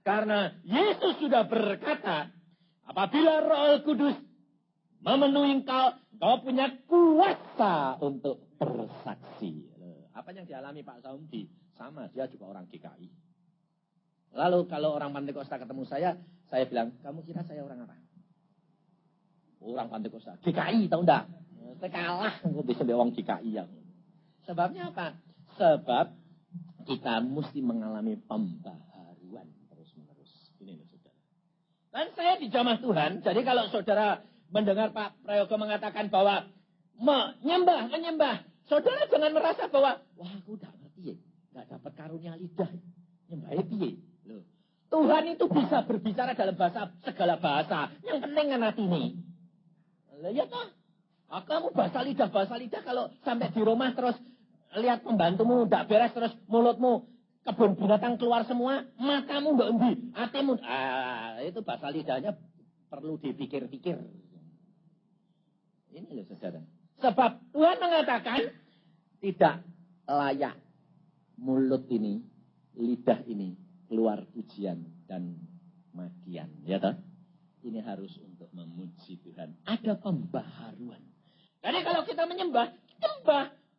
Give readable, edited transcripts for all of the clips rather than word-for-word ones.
Karena Yesus sudah berkata, apabila Roh Kudus memenuhi kau punya kuasa untuk bersaksi. Apa yang dialami Pak Saumdi? Sama, dia juga orang GKI. Lalu kalau orang Pantekosta ketemu saya bilang, kamu kira saya orang apa? Orang Pantekosta. GKI, tahu enggak? Saya kalah, aku bisa orang GKI yang. Sebabnya apa? Sebab kita mesti mengalami pembaharuan terus-menerus. Ini loh saudara. Dan saya di jamaah Tuhan, jadi kalau saudara mendengar Pak Prayogo mengatakan bahwa menyembah, saudara jangan merasa bahwa, wah aku udah ngerti ya, nggak dapat karunia lidah, nyembahnya piye. Loh, Tuhan itu bisa berbicara dalam bahasa segala bahasa, yang penting kan hati ini. Loh, ya toh, kamu bahasa lidah kalau sampai di rumah terus lihat pembantumu tidak beres terus mulutmu kebun binatang keluar semua, matamu nggak endi, hatimu itu bahasa lidahnya perlu dipikir-pikir. Ini loh saudara. Sebab Tuhan mengatakan tidak layak mulut ini, lidah ini keluar pujian dan magian, ya toh? Ini harus untuk memuji Tuhan. Ada pembaharuan. Jadi kalau kita menyembah,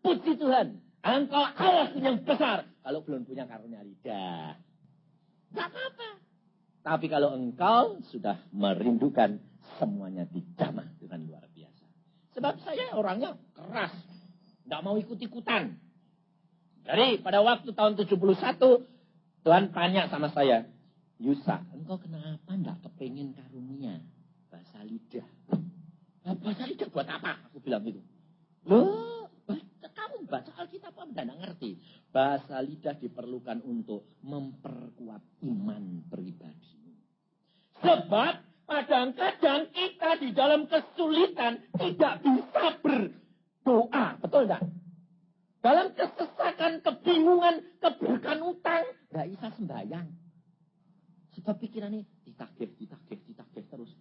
puji Tuhan. Engkau Allah yang besar. Kalau belum punya karunia lidah. Tidak apa-apa. Tapi kalau engkau sudah merindukan, semuanya dijamah dengan luar biasa. Sebab saya orangnya keras. Tidak mau ikut-ikutan. Jadi pada waktu tahun 71, Tuhan tanya sama saya, Yusa, engkau kenapa tidak kepingin karunia bahasa lidah? Bahasa lidah buat apa? Aku bilang gitu. Loh. Kamu baca Alkitab apa tidak ngerti? Bahasa lidah diperlukan untuk memperkuat iman pribadimu. Sebab kadang-kadang kita di dalam kesulitan tidak bisa berdoa. Betul tidak? Dalam kesesakan, kebingungan, keberkan utang. Tidak bisa sembahyang. Sebab pikirannya ditagih terus.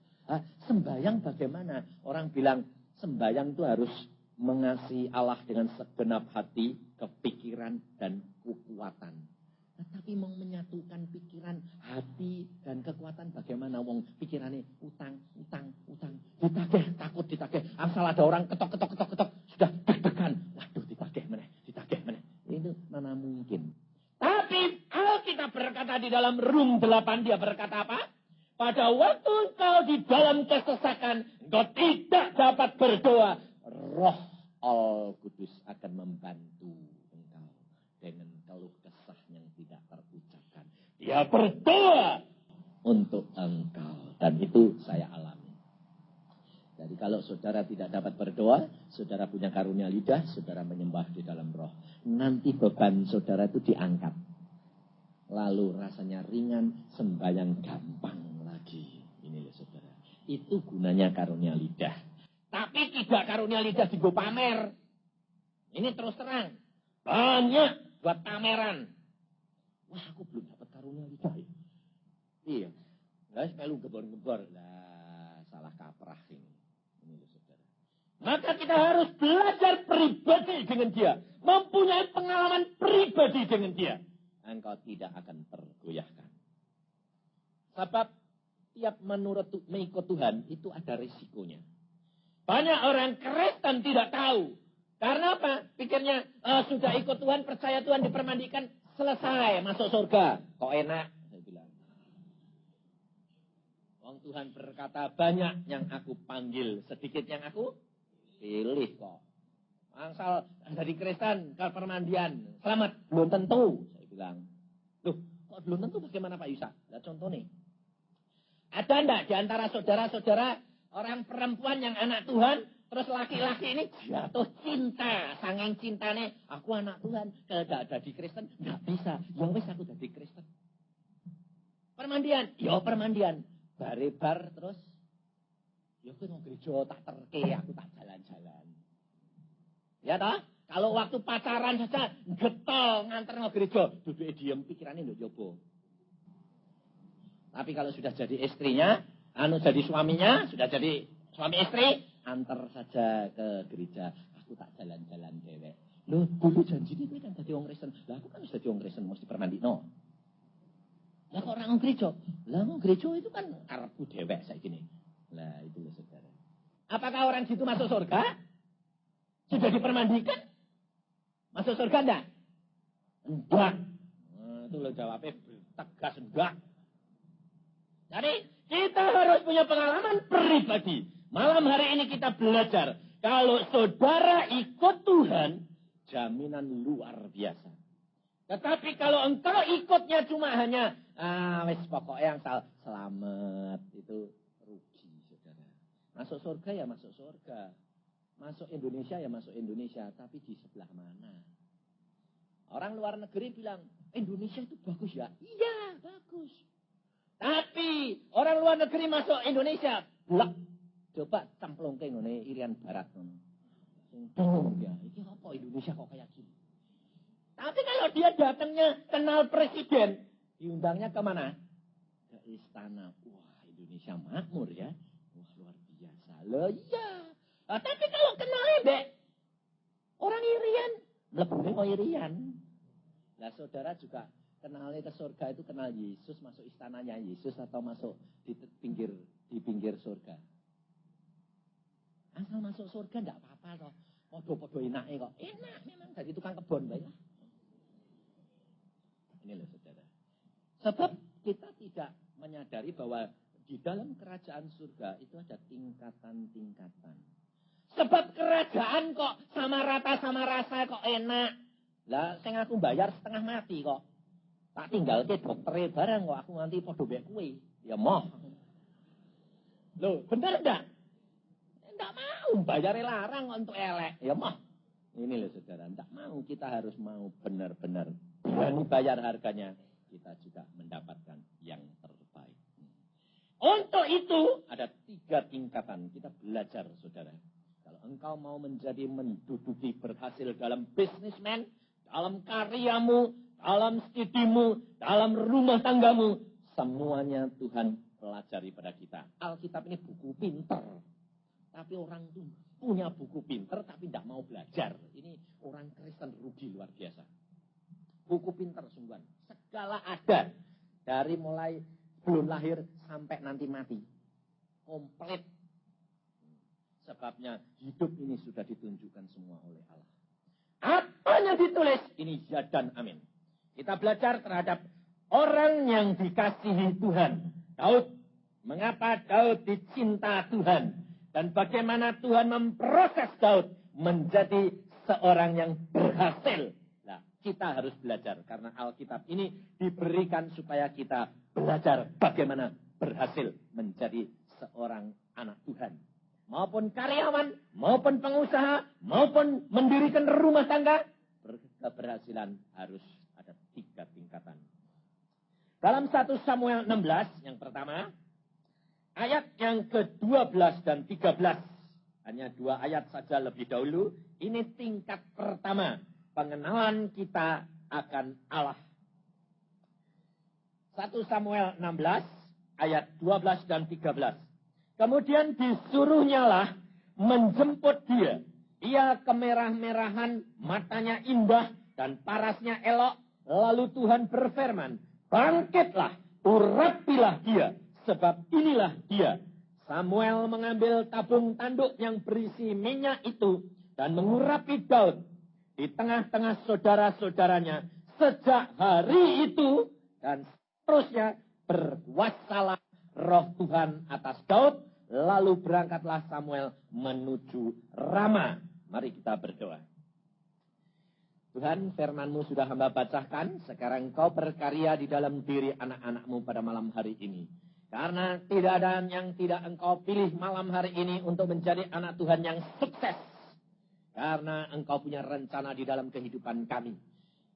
Sembahyang bagaimana? Orang bilang sembahyang itu harus mengasihi Allah dengan segenap hati, kepikiran, dan kekuatan. Tetapi mau menyatukan pikiran, hati, dan kekuatan bagaimana? Wong pikirannya utang. Ditagih, takut ditagih. Asal ada orang ketok. Sudah deg-degan. Waduh, ditagih meneh. Itu mana mungkin. Tapi Alkitab berkata di dalam Rum 8, dia berkata apa? Pada waktu engkau di dalam kesesakan, engkau tidak dapat berdoa. Roh Al-Kudus akan membantu engkau dengan keluh kesah yang tidak terucapkan. Dia berdoa untuk engkau. Dan itu saya alami. Jadi kalau saudara tidak dapat berdoa, saudara punya karunia lidah, saudara menyembah di dalam roh. Nanti beban saudara itu diangkat. Lalu rasanya ringan, sembahyang gampang lagi. Ini loh saudara. Itu gunanya karunia lidah. Tapi tidak karunia lidah digo pamer. Ini terus terang. Banyak buat pameran. Wah, aku belum dapat karunia lidah. Iya. Lah, melu gebor-gebor. Lah, salah kaprah ini. Ini loh saudara. Maka kita harus belajar pribadi dengan dia. Mempunyai pengalaman pribadi dengan dia. Engkau tidak akan tergoyahkan. Sebab tiap mengikut Tuhan itu ada risikonya. Banyak orang Kristen tidak tahu. Karena apa? Pikirnya, sudah ikut Tuhan, percaya Tuhan, dipermandikan, selesai, masuk surga. Kok enak? Saya bilang. Wong Tuhan berkata, banyak yang aku panggil, sedikit yang aku pilih kok. Asal dari Kristen ke permandian, selamat, belum tentu. Saya bilang, loh, kok belum tentu bagaimana Pak Yusa? Nah, contoh nih. Ada enggak di antara saudara-saudara orang perempuan yang anak Tuhan, terus laki-laki ini jatuh cinta, sanging cintanya, aku anak Tuhan, kalau tidak ada di Kristen, nggak bisa. Ya wis aku udah di Kristen. Permandian, ya permandian. Barebar terus, ya aku mau gereja tak terke, aku tak jalan-jalan. Ya toh? Kalau waktu pacaran saja, getol nganter nge gereja, duduk diem, pikirannya nggak jobo. Tapi kalau sudah jadi istrinya, jadi suaminya, sudah jadi suami istri, antar saja ke gereja. Aku tak jalan-jalan dewek. Loh, dulu janji ini kan jadi orang Kristen. Lah aku kan sudah jadi orang Kristen, mesti permandi. No. Lah kok orang gereja? Lah gereja itu kan karepku dewek saiki ini. Lah itu loh saudara. Apakah orang situ masuk surga? Sudah dipermandikan? Masuk surga enggak? Enggak. Nah, itu loh jawabnya tegas enggak. Jadi kita harus punya pengalaman pribadi. Malam hari ini kita belajar. Kalau saudara ikut Tuhan, jaminan luar biasa. Tetapi kalau engkau ikutnya cuma hanya, wis pokoknya yang selamat, itu rugi saudara. Masuk surga ya masuk surga. Masuk Indonesia ya masuk Indonesia. Tapi di sebelah mana? Orang luar negeri bilang, Indonesia itu bagus ya? Iya, bagus. Tapi orang luar negeri masuk Indonesia, blak. Coba camplong ke ngene Irian Barat ngono. Bingung ya, ini apa Indonesia kok kayak gini? Tapi kalau dia datangnya kenal presiden, diundangnya ke mana? Ke istana. Wah, Indonesia makmur ya. Wah, luar biasa. Loh iya. Nah, tapi kalau kenal Mbak, orang Irian, lebih mau Irian. Nah, saudara juga kenalnya ke surga itu kenal Yesus, masuk istananya Yesus atau masuk di pinggir surga. Asal masuk surga enggak apa-apa toh. Podo-podo enake kok. Enak memang dari tukang kebon bae lah. Ini loh saudara. Sebab kita tidak menyadari bahwa di dalam kerajaan surga itu ada tingkatan-tingkatan. Sebab kerajaan kok sama rata sama rasa kok enak. Lah sing aku bayar setengah mati kok. Tak tinggal ke dokter barang kok aku nanti podo mbek kowe. Ya moh. Loh, bener enggak? Enggak mau bayar larang untuk elek. Ya moh. Ini loh saudara, enggak mau, kita harus mau benar-benar berani bayar harganya. Kita juga mendapatkan yang terbaik. Untuk itu ada 3 tingkatan. Kita belajar saudara. Kalau engkau mau menduduki berhasil dalam bisnismen, dalam karyamu, dalam studimu, dalam rumah tanggamu, semuanya Tuhan pelajari pada kita. Alkitab ini buku pinter. Tapi orang itu punya buku pinter tapi tidak mau belajar. Ini orang Kristen rugi luar biasa. Buku pinter sungguhan. Segala ada. Dari mulai belum lahir sampai nanti mati. Komplit. Sebabnya hidup ini sudah ditunjukkan semua oleh Allah. Apa yang ditulis? Ini ya dan amin. Kita belajar terhadap orang yang dikasihi Tuhan. Daud. Mengapa Daud dicinta Tuhan? Dan bagaimana Tuhan memproses Daud menjadi seorang yang berhasil. Nah, kita harus belajar. Karena Alkitab ini diberikan supaya kita belajar bagaimana berhasil menjadi seorang anak Tuhan. Maupun karyawan, maupun pengusaha, maupun mendirikan rumah tangga. Keberhasilan harus ada 3 tingkatan. Dalam 1 Samuel 16, yang pertama, ayat yang ke-12 dan 13. Hanya 2 ayat saja lebih dahulu. Ini tingkat pertama. Pengenalan kita akan Allah. 1 Samuel 16 ayat 12 dan 13. Kemudian disuruhnyalah menjemput dia. Ia kemerah-merahan, matanya indah dan parasnya elok. Lalu Tuhan berfirman, bangkitlah, urapilah dia. Sebab inilah dia. Samuel mengambil tabung tanduk yang berisi minyak itu dan mengurapi Daud di tengah-tengah saudara-saudaranya. Sejak hari itu dan seterusnya berkuasalah roh Tuhan atas Daud. Lalu berangkatlah Samuel menuju Rama. Mari kita berdoa. Tuhan, firman-Mu sudah hamba bacakan. Sekarang Kau berkarya di dalam diri anak-anak-Mu pada malam hari ini. Karena tidak ada yang tidak Engkau pilih malam hari ini untuk menjadi anak Tuhan yang sukses. Karena Engkau punya rencana di dalam kehidupan kami.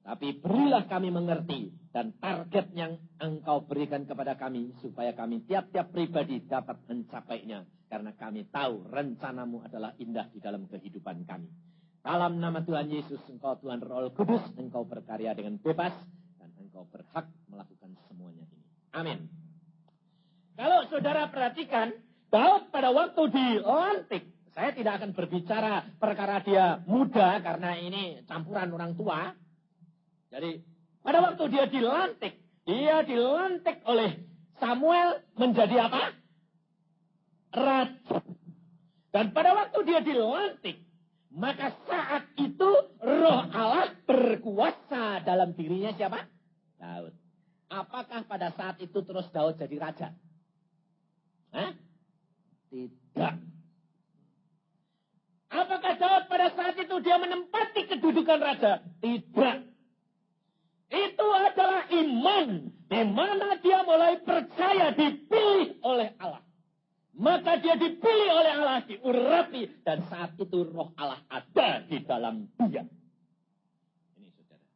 Tapi berilah kami mengerti dan target yang Engkau berikan kepada kami. Supaya kami tiap-tiap pribadi dapat mencapainya. Karena kami tahu rencanamu adalah indah di dalam kehidupan kami. Dalam nama Tuhan Yesus, Engkau Tuhan Roh Kudus, Engkau berkarya dengan bebas. Dan Engkau berhak melakukan semuanya ini. Amin. Kalau saudara perhatikan, Daud pada waktu dilantik, saya tidak akan berbicara perkara dia muda, karena ini campuran orang tua. Jadi, pada waktu dia dilantik, dia dilantik oleh Samuel menjadi apa? Raja. Dan pada waktu dia dilantik, maka saat itu Roh Allah berkuasa dalam dirinya siapa? Daud. Apakah pada saat itu terus Daud jadi raja? Hah? Tidak. Apakah Daud pada saat itu dia menempati kedudukan raja? Tidak. Itu adalah iman, di mana dia mulai percaya dipilih oleh Allah. Maka dia dipilih oleh Allah, diurapi, dan saat itu Roh Allah ada di dalam dia. Ini saudara.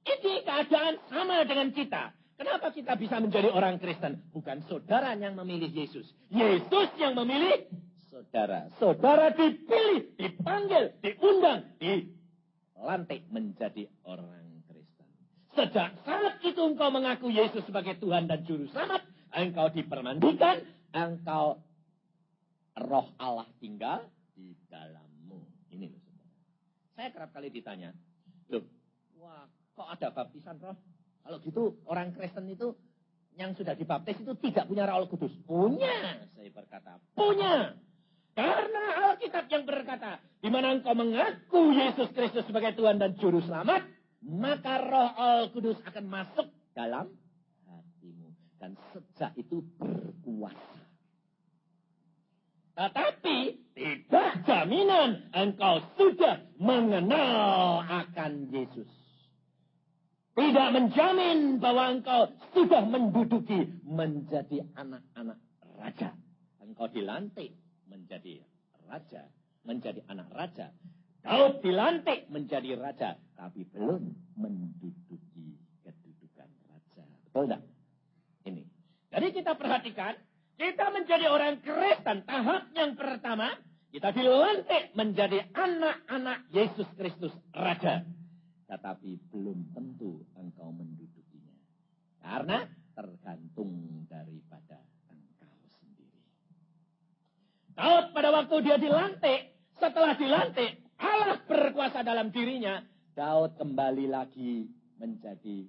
Ini keadaan sama dengan kita. Kenapa kita bisa menjadi orang Kristen? Bukan saudara yang memilih Yesus. Yesus yang memilih saudara. Saudara dipilih, dipanggil, diundang, dilantik menjadi orang Kristen. Sejak saat itu engkau mengaku Yesus sebagai Tuhan dan Juru Selamat, engkau dipermandikan, engkau Roh Allah tinggal di dalammu. Ini loh saudara. Saya kerap kali ditanya, loh, wah kok ada baptisan roh? Kalau gitu orang Kristen itu yang sudah dibaptis itu tidak punya Roh Kudus. Punya, saya berkata, punya. Karena Alkitab yang berkata, di mana engkau mengaku Yesus Kristus sebagai Tuhan dan Juru Selamat, maka Roh Kudus akan masuk dalam hatimu. Dan sejak itu berkuasa. Tetapi tidak jaminan engkau sudah mengenal akan Yesus. Tidak menjamin bahwa engkau sudah menduduki menjadi anak-anak raja. Engkau dilantik menjadi raja, menjadi anak raja. Daud dilantik menjadi raja, tapi belum menduduki kedudukan raja. Betul tidak? Ini. Jadi kita perhatikan, kita menjadi orang Kristen, tahap yang pertama, kita dilantik menjadi anak-anak Yesus Kristus Raja. Tetapi belum tentu engkau mendudukinya. Karena tergantung daripada engkau sendiri. Daud pada waktu dia dilantik, setelah dilantik, Allah berkuasa dalam dirinya. Daud kembali lagi menjadi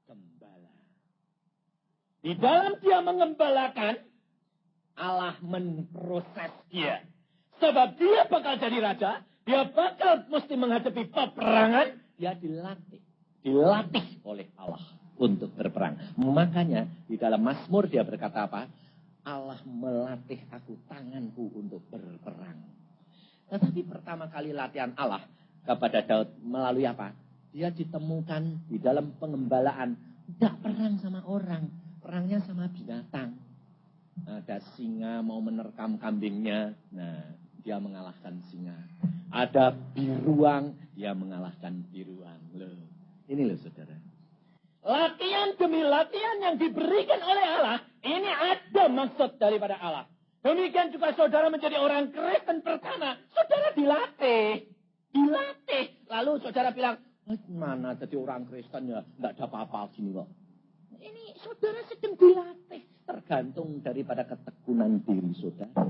gembala. Di dalam dia mengembalakan, Allah memproses dia. Sebab dia bakal jadi raja, dia bakal mesti menghadapi peperangan, dia dilatih oleh Allah untuk berperang. Makanya di dalam Mazmur dia berkata apa? Allah melatih aku tanganku untuk berperang. Tetapi pertama kali latihan Allah kepada Daud melalui apa? Dia ditemukan di dalam pengembalaan. Tidak perang sama orang, perangnya sama binatang. Ada singa mau menerkam kambingnya, nah dia mengalahkan singa. Ada biruang, dia mengalahkan biruang. Loh, ini loh saudara. Latihan demi latihan yang diberikan oleh Allah, ini ada maksud daripada Allah. Demikian juga saudara menjadi orang Kristen pertama, saudara dilatih. Lalu saudara bilang, mana jadi orang Kristen ya, nggak ada apa-apa gini kok. Ini saudara sedang dilatih, tergantung daripada ketekunan diri saudara.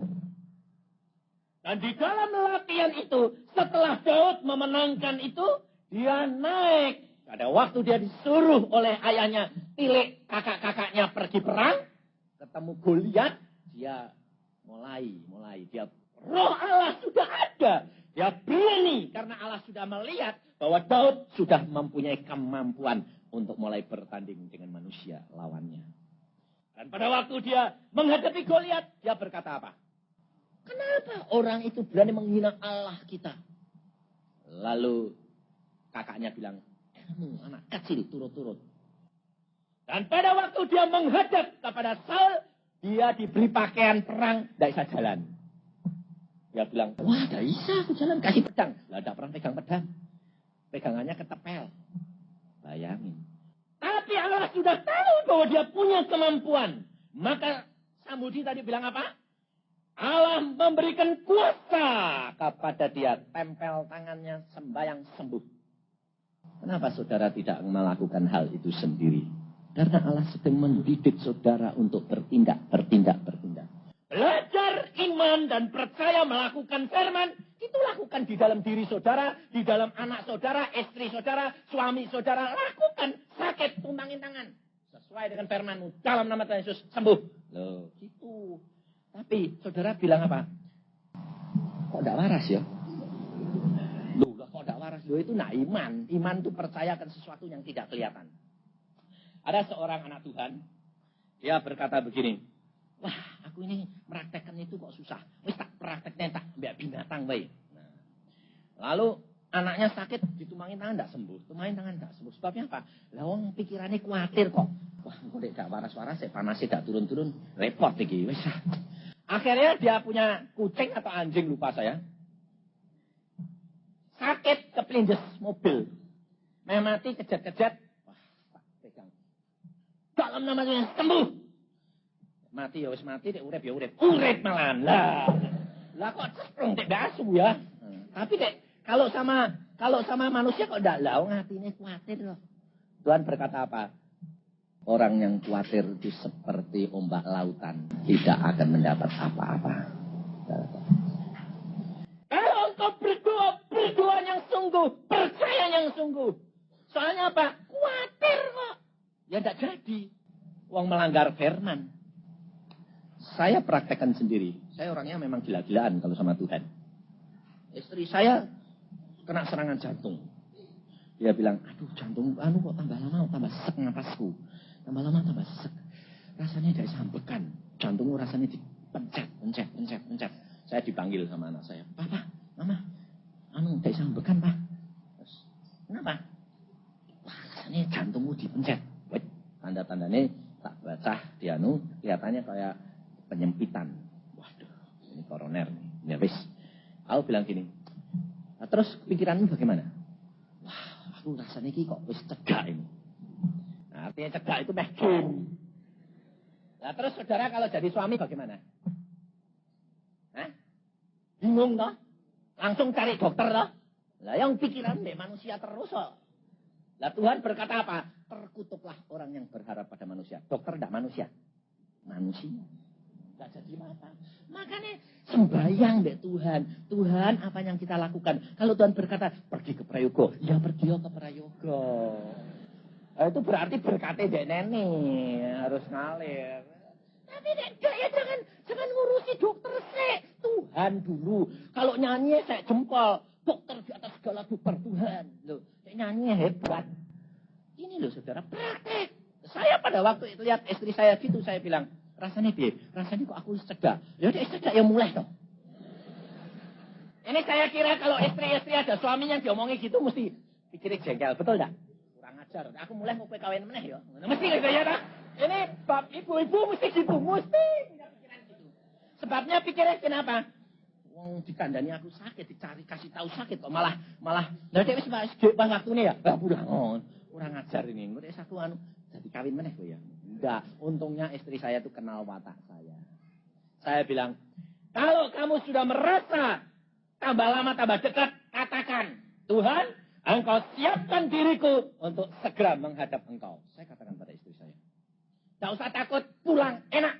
Dan di dalam latihan itu, setelah Daud memenangkan itu, dia naik. Ada waktu dia disuruh oleh ayahnya, tilik kakak-kakaknya pergi perang, ketemu Goliat, dia mulai. Dia Roh Allah sudah ada. Dia berani karena Allah sudah melihat bahwa Daud sudah mempunyai kemampuan untuk mulai bertanding dengan manusia lawannya. Dan pada waktu dia menghadapi Goliat, dia berkata apa? Kenapa orang itu berani menghina Allah kita? Lalu kakaknya bilang, kamu anak kecil turut-turut. Dan pada waktu dia menghadap kepada Saul, dia diberi pakaian perang, tidak bisa jalan. Dia bilang, wah tidak bisa aku jalan, kasih pedang. Lah tidak pernah pegang pedang. Pegangannya ketepel. Bayangin. Tapi Allah sudah tahu bahwa dia punya kemampuan. Maka Samudi tadi bilang apa? Allah memberikan kuasa kepada dia. Tempel tangannya sembahyang sembuh. Kenapa saudara tidak melakukan hal itu sendiri? Karena Allah sedang mendidik saudara untuk bertindak. Belajar iman dan percaya melakukan firman, itu lakukan di dalam diri saudara, di dalam anak saudara, istri saudara, suami saudara. Lakukan, sakit, tumbangin tangan. sesuai dengan firman-Mu. Dalam nama Tuhan Yesus, sembuh. Loh, gitu. Tapi, saudara bilang apa? Kok tidak waras ya? Loh, kok tidak waras? Loh, itu nak iman. Iman itu percayakan sesuatu yang tidak kelihatan. Ada seorang anak Tuhan, dia berkata begini, wah, aku ini meraktekkan itu kok susah. Wis tak prakteknya tak biar binatang baik. Nah, lalu anaknya sakit, ditumangin tangan tidak sembuh. Tumangin tangan tidak sembuh. Sebabnya apa? Lawang pikirannya khawatir kok. Wah, kok tidak waras-waras ya, panasnya tidak turun-turun. Repot iki. Wis. Akhirnya dia punya kucing atau anjing, lupa saya. Sakit kepelindes mobil. Mati kejat-kejat. Wah, tak pegang. Dalam nama Tuhan sembuh. Mati ya wis mati, dek urip ya urip. Urip malahan. Lah kok ceprung dek basu ya. Tapi dek kalau sama manusia kok ndak lau ngatine kuatir loh. Tuhan berkata apa? Orang yang kuatir itu seperti ombak lautan, tidak akan mendapat apa-apa. Kalau engkau berdoa yang sungguh, percaya yang sungguh. Soalnya apa? Kuatir kok. Ya tidak jadi. Wong melanggar firman. Saya praktekkan sendiri. Saya orangnya memang gila-gilaan kalau sama Tuhan. Istri saya kena serangan jantung. Dia bilang, aduh jantung kok tambah lama tambah sesek napasku. Tambah lama tambah sesek. Rasanya tidak sambekan. Jantungmu rasanya dipencet. Saya dipanggil sama anak saya. Papa, mama, tidak sambekan, Pak. Kenapa? Wah, rasanya jantungmu dipencet. Tanda-tandanya tak baca di kelihatannya kayak penyempitan. Waduh, ini koroner nih. Ya wis. Aku bilang gini. Nah, terus pikiranmu bagaimana? Wah, aku rasanya ini kok wis cegak ini. Nah, artinya cegak itu mehkin. Nah, terus saudara kalau jadi suami bagaimana? Hah? Bingung toh? Langsung cari dokter toh? Lah yang pikiran deh manusia terus kok. Lah Tuhan berkata apa? Terkutuklah orang yang berharap pada manusia. Dokter tidak manusia. Manusia. Tidak jadi apa. Makanya sembahyang deh Tuhan. Tuhan apa yang kita lakukan? Kalau Tuhan berkata pergi ke Prayogo, ya pergi ke Prayogo. Itu berarti berkatnya dek nenek harus ngalir. Tapi ya jangan ngurusi dokter sih. Tuhan dulu. Kalau nyanyi saya jempol. Dokter di atas segala dokter Tuhan. Loh, saya nyanyi hebat. Ini loh saudara praktek. Saya pada waktu itu lihat istri saya gitu saya bilang. Rasanya dia, rasanya kok aku cegah. Ya udah cegah ya mulai dong. Ini saya kira kalau istri-istri ada suaminya diomongi gitu mesti pikirin jengkel, betul enggak? Kurang ajar. Aku mulai mau kawin meneh ya. Mesti gitu ya dah. Ini bab ibu-ibu mesti gitu, mesti punya pikiran gitu. Sebabnya pikiran kenapa? Wong dikandani aku sakit, dicari kasih tahu sakit kok malah lah dhewe wis waktune ya. Lah kurang ajar ini. Engko aku jadi kawin meneh kok ya. Enggak, untungnya istri saya tuh kenal watak saya. Saya bilang, kalau kamu sudah merasa tambah lama tambah dekat, katakan, Tuhan, engkau siapkan diriku untuk segera menghadap engkau. Saya katakan pada istri saya. Tidak usah takut, pulang, enak.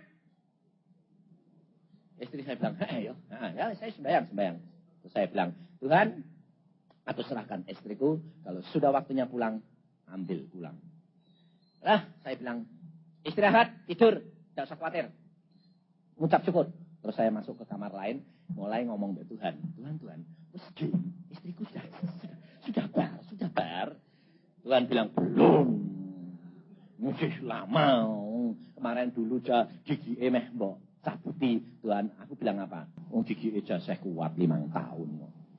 Istri saya bilang, ya saya sembahyang. Terus saya bilang, Tuhan, aku serahkan istriku, kalau sudah waktunya pulang, ambil pulang. Lah, saya bilang, istirahat, tidur, tidak usah khawatir. Ngucap syukur. Terus saya masuk ke kamar lain, mulai ngomong ke Tuhan. Tuhan, mesti istriku sudah bar. Tuhan bilang, belum. Masih lama. Kemarin dulu gigi meh mbok cabuti. Tuhan, aku bilang apa? Gigi aja saya kuat 5 tahun.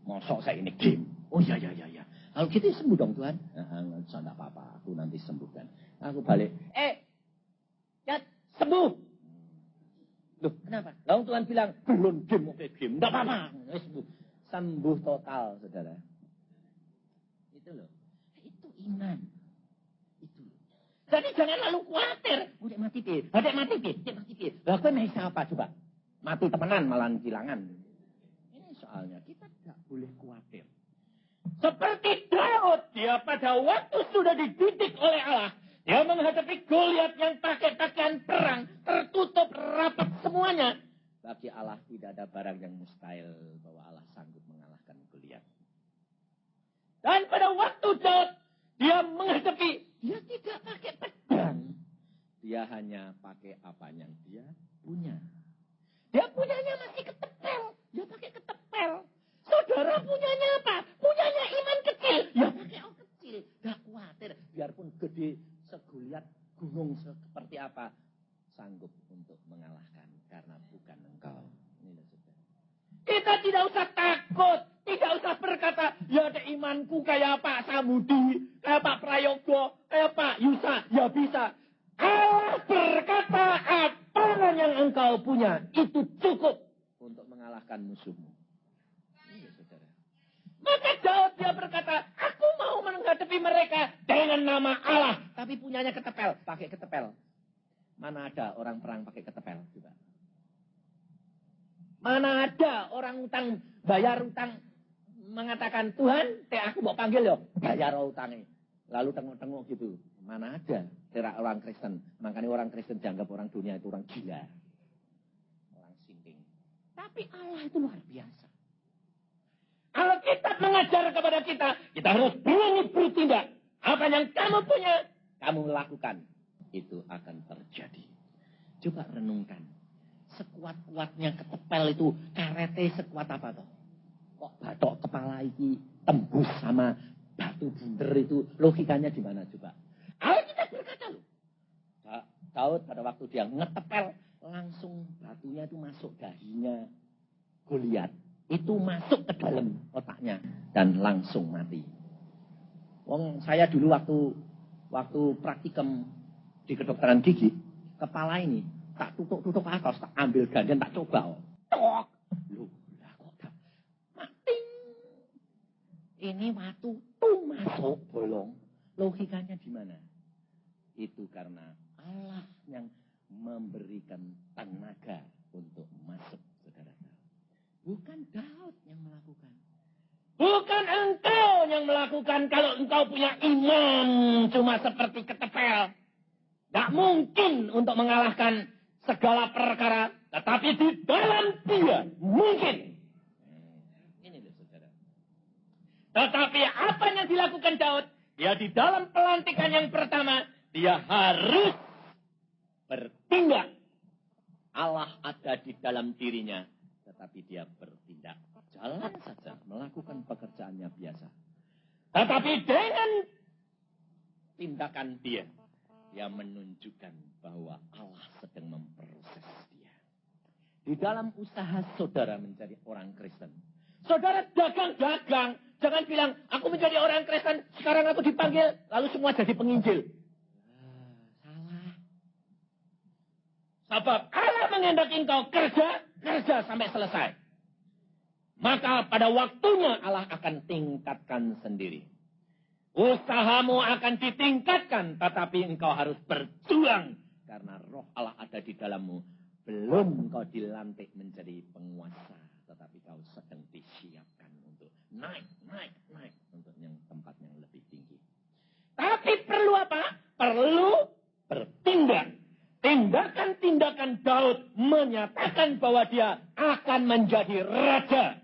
Mosok saya ini game. Oh iya. Kalau gitu sembuh dong Tuhan. Tidak apa-apa, aku nanti sembuhkan. Aku balik. Ya, sembuh. Loh, kenapa? Lalu Tuhan bilang, belum game. Tidak apa-apa. Sembuh total, saudara. Itu loh. Itu iman. Itu loh. Jadi jangan lalu khawatir. Udah mati pi. Lah, aku ini apa coba? Mati temenan, malah kehilangan. Ini soalnya, kita tidak boleh khawatir. Seperti Daud, dia pada waktu sudah dididik oleh Allah. Dia menghadapi Goliat yang pakai pakaian perang, tertutup rapat semuanya. Bagi Allah tidak ada barang yang mustahil bahwa Allah sanggup mengalahkan Goliat. Dan pada waktu Daud, dia menghadapi, dia tidak pakai pedang. Dia hanya pakai apa yang dia punya. Dia punyanya masih ketepel. Dia pakai ketepel. Saudara punyanya apa? Punyanya iman kecil. Ya pakai O kecil. Gak khawatir. Biarpun gede seguliat gunung seperti apa. Sanggup untuk mengalahkan. Karena bukan engkau. Ini saudara. Kita tidak usah takut. Tidak usah berkata, ya ada imanku kayak Pak Samudi. Kayak Pak Prayogo. Kayak Pak Yusa. Ya bisa. Allah berkata, apa yang engkau punya, itu cukup untuk mengalahkan musuhmu. Iya, saudara. Maka Daud dia berkata, aku mau menghadapi mereka dengan nama Allah. Tapi punyanya ketepel, pakai ketepel. Mana ada orang perang pakai ketepel? Coba. Mana ada orang utang, bayar utang, mengatakan, Tuhan, aku mau panggil yo, bayar utangnya. Lalu tengok-tengok gitu. Mana ada terak orang Kristen. Makanya orang Kristen dianggap orang dunia itu orang gila. Orang sinting. Tapi Allah itu luar biasa. Alkitab mengajar kepada kita. Kita harus berani bertindak. Apa yang kamu punya, kamu lakukan. Itu akan terjadi. Coba renungkan. Sekuat-kuatnya ketepel itu. Karete sekuat apa toh? Kok batok kepala ini tembus sama batu bunder itu. Logikanya di mana coba? Alkitab berkata loh. Daud pada waktu dia ngetepel, langsung batunya itu masuk dahinya Goliat. Itu masuk ke dalam otaknya dan langsung mati. Wong saya dulu waktu praktikum di kedokteran gigi, kepala ini tak tutuk atas, tak ambil gandian, tak coba. Tok. Loh, kok tak mati. Ini waktu tuh masuk bolong. Logikanya di mana? Itu karena Allah yang memberikan tenaga untuk masuk, saudara. Bukan Daud yang melakukan. Bukan engkau yang melakukan kalau engkau punya iman cuma seperti ketepel. Tidak mungkin untuk mengalahkan segala perkara. Tetapi di dalam dia mungkin. Ini loh saudara. Tetapi apa yang dilakukan Daud? Dia di dalam pelantikan yang pertama, dia harus bertindak. Allah ada di dalam dirinya, tetapi dia bertindak. Jalan saja, melakukan pekerjaannya biasa. Tetapi dengan tindakan dia menunjukkan bahwa Allah sedang memproses dia. Di dalam usaha saudara menjadi orang Kristen, saudara dagang-dagang. Jangan bilang, aku menjadi orang Kristen, sekarang aku dipanggil, lalu semua jadi penginjil. Salah. Sebab Allah menghendaki engkau kerja sampai selesai. Maka pada waktunya Allah akan tingkatkan sendiri. Usahamu akan ditingkatkan, tetapi engkau harus berjuang. Karena roh Allah ada di dalammu. Belum engkau dilantik menjadi penguasa, tetapi kau sedang disiapkan untuk naik untuk yang tempat yang lebih tinggi. Tapi perlu apa? Perlu bertindak. Tindakan-tindakan Daud menyatakan bahwa dia akan menjadi raja.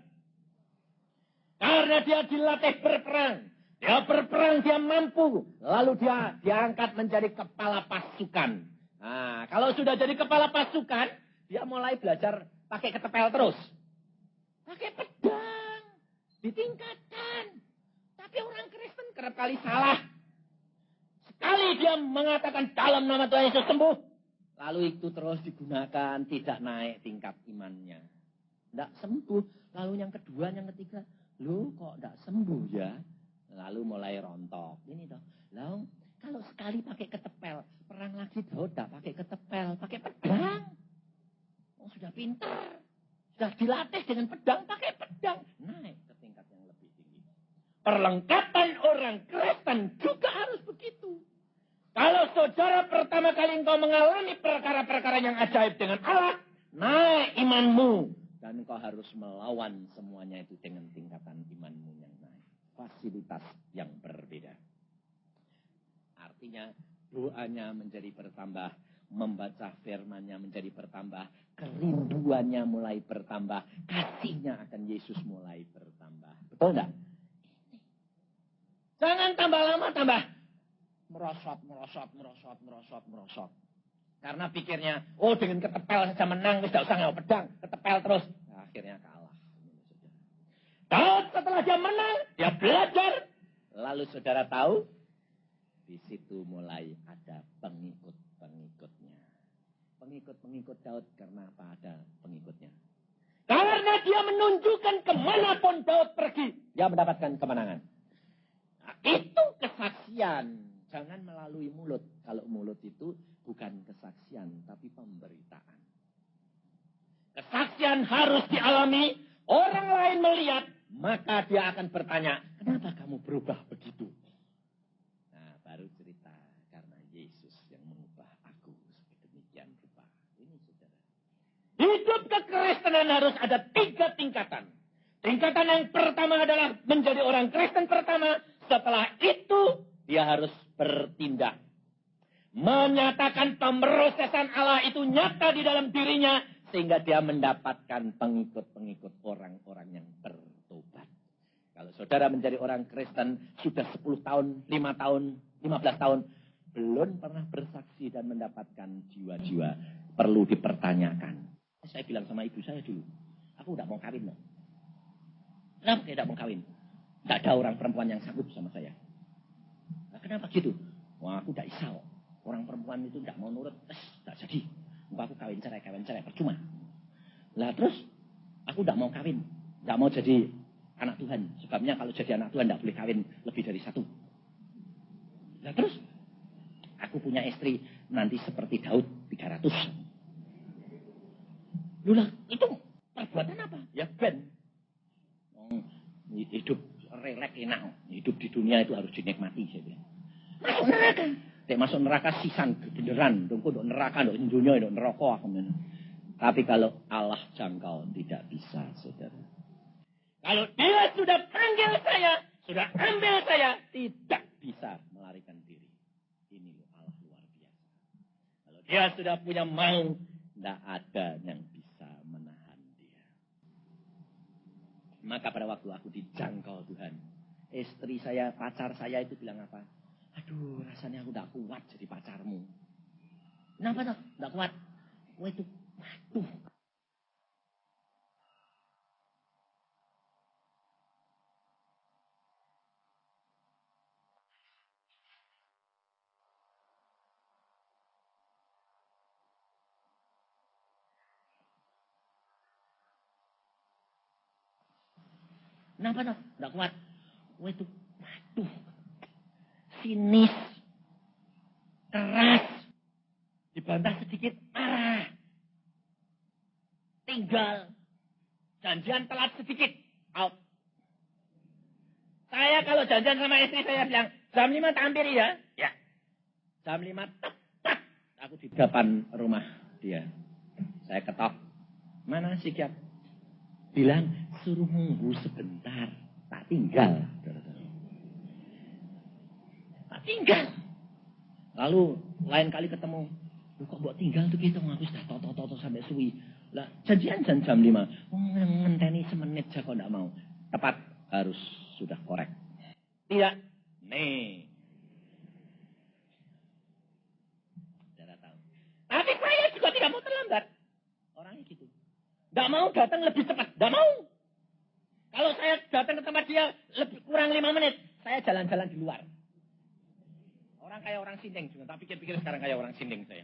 Karena dia dilatih berperang. Dia berperang, dia mampu. Lalu dia diangkat menjadi kepala pasukan. Nah, kalau sudah jadi kepala pasukan, dia mulai belajar pakai ketepel terus. Pakai pedang. Ditingkatkan. Tapi orang Kristen kerap kali salah. Sekali dia mengatakan dalam nama Tuhan Yesus sembuh. Lalu itu terus digunakan, tidak naik tingkat imannya. Tidak sembuh. Lalu yang kedua, yang ketiga. Loh kok tidak sembuh ya? Lalu mulai rontok. Ini toh. Lalu kalau sekali pakai ketepel. Perang lagi Daud tidak pakai ketepel. Pakai pedang. Oh sudah pintar. Sudah dilatih dengan pedang, pakai pedang. Naik ke tingkat yang lebih tinggi. Perlengkapan orang Kristen juga harus begitu. Kalau saudara pertama kali engkau mengalami perkara-perkara yang ajaib dengan Allah, naik imanmu. Dan engkau harus melawan semuanya itu dengan tingkatan imanmu yang naik. Fasilitas yang berbeda. Artinya doanya menjadi bertambah. Membaca firman-Nya menjadi bertambah, kerinduannya mulai bertambah, kasihnya akan Yesus mulai bertambah. Betul enggak? Jangan tambah lama tambah merosot. Karena pikirnya, oh dengan ketepel saja menang, tidak usah ngau pedang, ketepel terus. Nah, akhirnya kalah. Daud setelah dia menang, dia belajar. Lalu saudara tahu, di situ mulai ada pengikut-pengikutnya. Pengikut-pengikut Daud karena apa ada pengikutnya? Karena dia menunjukkan kemanapun Daud pergi, dia mendapatkan kemenangan. Nah, itu kesaksian. Jangan melalui mulut. Kalau mulut itu bukan kesaksian, tapi pemberitaan. Kesaksian harus dialami, orang lain melihat, maka dia akan bertanya, kenapa kamu berubah begitu? Nah, baru cerita, karena Yesus yang mengubah aku sedemikian rupa. Ini saudara. Hidup kekristenan harus ada 3 tingkatan. Tingkatan yang pertama adalah menjadi orang Kristen pertama. Setelah itu, dia harus bertindak. Menyatakan pemrosesan Allah itu nyata di dalam dirinya. Sehingga dia mendapatkan pengikut-pengikut orang-orang yang bertobat. Kalau saudara menjadi orang Kristen sudah 10 tahun, 5 tahun, 15 tahun. Belum pernah bersaksi dan mendapatkan jiwa-jiwa. Perlu dipertanyakan. Saya bilang sama ibu saya dulu. Aku tidak mau kawin. No. Kenapa saya tidak mau kawin? Tidak ada orang perempuan yang sanggup sama saya. Nah, kenapa gitu? Wah, aku tidak isau. Orang perempuan itu tidak mau nurut. Tidak jadi. Aku kawin cerai, percuma. Lah terus, aku tidak mau kawin. Tidak mau jadi anak Tuhan. Sebabnya kalau jadi anak Tuhan tidak boleh kawin lebih dari 1. Lah terus, aku punya istri nanti seperti Daud 300. Lulah, itu perbuatan apa? Ya ben. Hidup relek enak. Hidup di dunia itu harus dinikmati. Saya bilang. Masuk neraka. Masuk neraka sisan beneran. Tunggu dok neraka, dok dunia, dok neraka. Tapi kalau Allah jangkau tidak bisa, saudara. Kalau dia sudah panggil saya, sudah ambil saya, tidak bisa melarikan diri. Ini Allah luar biasa. Kalau dia sudah punya mau, tidak ada yang bisa menahan dia. Maka pada waktu aku dijangkau Tuhan, istri saya, pacar saya itu bilang apa? Aduh, rasanya aku tidak kuat jadi pacarmu. Kenapa toh? Tidak kuat. Wah itu, waduh. Kenapa toh? Tidak kuat. Wah itu, waduh. Sinis. Keras. Dibantah sedikit, marah. Tinggal. Janjian telat sedikit, out. Saya kalau janjian sama istri saya bilang, jam 5 tampil ya? Ya. Jam 5 tepat. Aku di depan rumah dia. Saya ketok. Mana si Kiat? Bilang, suruh nunggu sebentar. Tak tinggal. Tak tinggal. Lalu lain kali ketemu. Lu kok buat tinggal tuh gitu. Aku sudah toto sampai suwi. Lah janjian jam 5. Ngenteni semenit aja kok enggak mau. Tepat harus sudah korek. Tidak. Nih. Saudara tahu. Tapi saya juga tidak mau terlambat. Orangnya gitu. Enggak mau datang lebih cepat. Enggak mau. Kalau saya datang ke tempat dia lebih kurang 5 menit, saya jalan-jalan di luar. Orang kayak orang sindeng juga. Tak pikir-pikir sekarang kayak orang sindeng saya.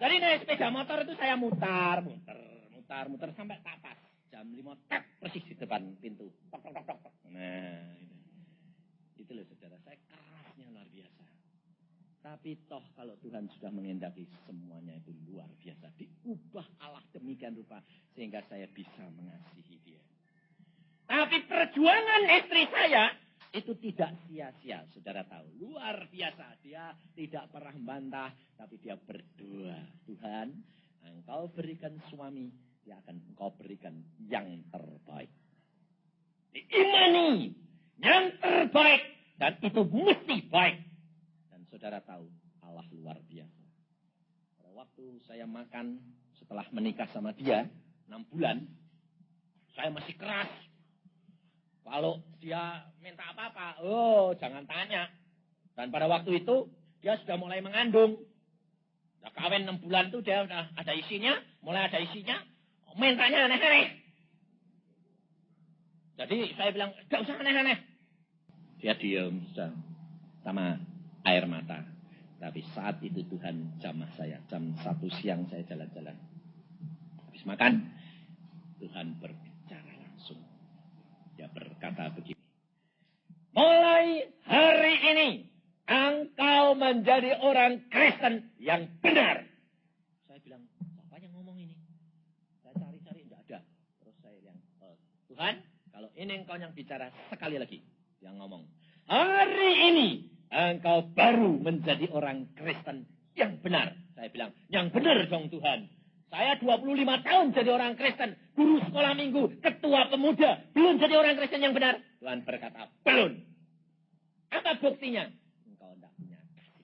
Jadi naik sepeda motor itu saya mutar sampai tak pas. Jam 5 tak persis di depan pintu. Tok. Nah, itu loh saudara. Saya kerasnya luar biasa. Tapi toh kalau Tuhan sudah mengendaki semuanya itu luar biasa. Diubah Allah demikian rupa sehingga saya bisa mengasihi dia. Tapi perjuangan istri saya itu tidak sia-sia, saudara tahu. Luar biasa, dia tidak pernah membantah, tapi dia berdoa. Tuhan, Engkau berikan suami, dia akan Engkau berikan yang terbaik. Diimani, yang terbaik, dan itu mesti baik. Dan saudara tahu, Allah luar biasa. Pada waktu saya makan setelah menikah sama dia, 6 bulan, saya masih keras. Kalau dia minta apa-apa, oh jangan tanya. Dan pada waktu itu, dia sudah mulai mengandung. Udah kawin 6 bulan tuh dia udah ada isinya, mulai ada isinya, mintanya aneh-aneh. Jadi saya bilang, gak usah aneh-aneh. Dia diam sama air mata. Tapi saat itu Tuhan jamah saya. Jam 1 siang saya jalan-jalan. Habis makan, Tuhan berbicara langsung. Dia berkata begini. Mulai hari ini, engkau menjadi orang Kristen yang benar. Saya bilang, siapa yang ngomong ini? Saya cari-cari, tidak ada. Terus saya bilang, Tuhan, kalau ini engkau yang bicara, sekali lagi yang ngomong. Hari ini, engkau baru menjadi orang Kristen yang benar. Saya bilang, yang benar dong Tuhan. Saya 25 tahun jadi orang Kristen. Guru sekolah minggu, ketua pemuda. Belum jadi orang Kristen yang benar. Tuhan berkata, belum. Apa buktinya? Engkau tidak punya kasih.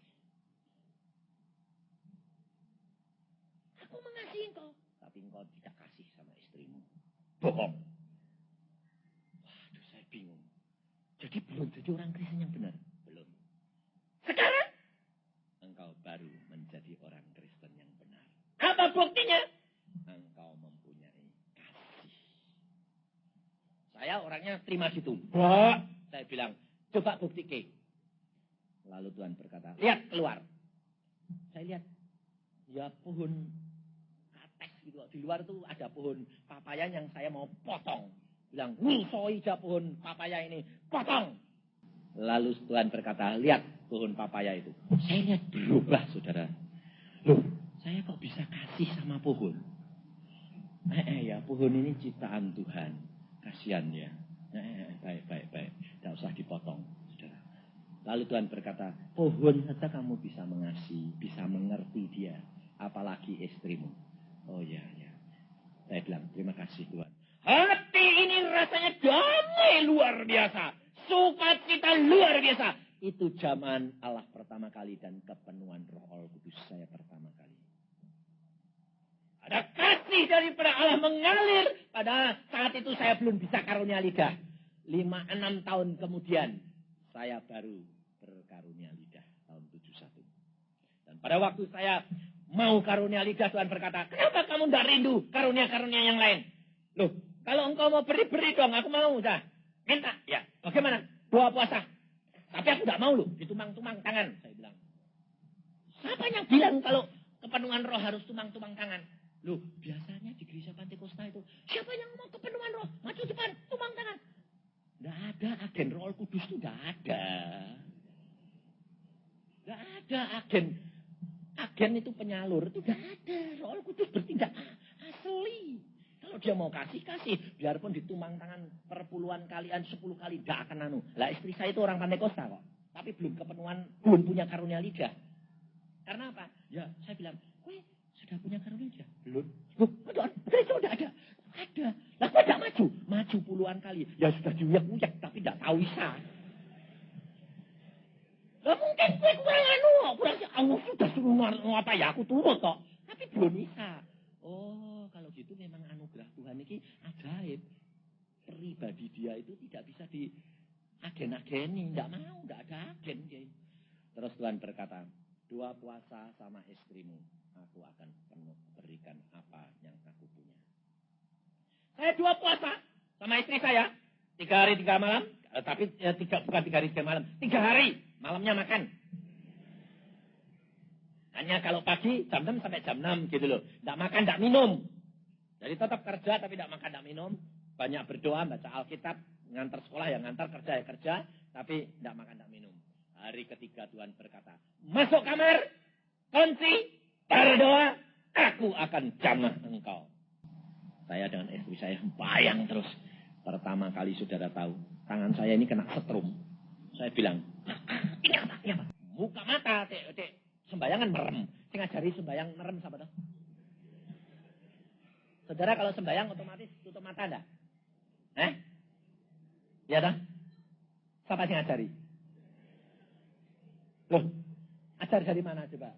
Aku mengasihi engkau. Tapi engkau tidak kasih sama istrimu. Bohong. Waduh, saya bingung. Jadi belum jadi orang Kristen yang benar. Belum. Sekarang, engkau baru menjadi orang Kristen yang benar. Apa buktinya? Engkau mempunyai kasih. Saya orangnya terima situ. Bah, saya bilang, coba buktikan. Lalu Tuhan berkata, lihat keluar. Saya lihat, ya pohon kates gitu. Di luar tuh ada pohon papaya yang saya mau potong. Bilang, soija pohon papaya ini, potong. Lalu Tuhan berkata, lihat pohon papaya itu. Saya lihat berubah, saudara. Loh, saya kok bisa kasih sama pohon? Ya, pohon ini ciptaan Tuhan. Kasihan ya. Baik. Tidak usah dipotong, saudara. Lalu Tuhan berkata, pohon saja kamu bisa mengasihi, bisa mengerti dia. Apalagi istrimu. Oh ya. Saya bilang, terima kasih Tuhan. Hati ini rasanya damai luar biasa. Sukacita luar biasa. Itu zaman Allah pertama kali dan kepenuhan Roh Kudus saya pertama kali. Ada kasih daripada Allah mengalir. Pada saat itu saya belum bisa karunia lidah. 5-6 tahun kemudian saya baru berkarunia lidah tahun 71. Dan pada waktu saya mau karunia lidah, Tuhan berkata, kenapa kamu tidak rindu karunia-karunia yang lain? Loh, kalau engkau mau beri dong, aku mau. Dah. Minta. Ya, bagaimana? Doa puasa. Tapi aku tidak mau loh, ditumang-tumang tangan. Saya bilang. Siapa yang bilang kalau kepenuhan roh harus tumang-tumang tangan? Loh, biasanya di gereja Pantekosta itu, siapa yang mau kepenuhan roh? Maju depan, tumang tangan. Tidak ada, agen Roh Kudus itu tidak ada. Tidak ada agen. Agen itu penyalur, itu tidak ada. Roh Kudus bertindak asli. Kalau dia mau kasih. Biarpun ditumang tangan perpuluhan kalian 10 kali, tidak akan anu. Lah istri saya itu orang Pantekosta kok. Tapi belum kepenuhan, belum punya karunia lidah. Karena apa? Ya, saya bilang, sudah punya karunia lidah? Belum. Gereja sudah ada. Ada. Lah kok tidak maju? Maju puluhan kali. Ya sudah diuyak-uyak, tapi tidak tahu bisa. Lah mungkin kurang anu. Aku sudah suruh apa ya, aku turut kok. Tapi belum bisa. Oh, kalau gitu memang anugerah Tuhan ini ajaib. Pribadi dia itu tidak bisa diagen-ageni. Tidak mau, tidak ada agen. Terus Tuhan berkata, doa puasa sama istrimu. Aku akan penuh berikan apa yang aku punya. Saya doa puasa sama istri saya. 3 hari 3 malam. Tapi bukan 3 hari 3 malam. 3 hari. Malamnya makan. Hanya kalau pagi jam 6 sampai jam 6 gitu loh. Tidak makan, tidak minum. Jadi tetap kerja tapi tidak makan, tidak minum. Banyak berdoa, baca Alkitab. Ngantar sekolah ya ngantar, kerja ya kerja. Tapi tidak makan, tidak minum. Hari ketiga Tuhan berkata, masuk kamar, kunci, berdoa, aku akan jamah engkau. Saya dengan istri saya bayang terus. Pertama kali saudara tahu, tangan saya ini kena setrum. Saya bilang, ini apa? Muka mata, sembayangan merem. Sing ngajari sembayang merem siapa tuh? Saudara kalau sembayang otomatis tutup mata enggak? Ya dah? Siapa sing ngajari? Loh, ajar dari mana coba?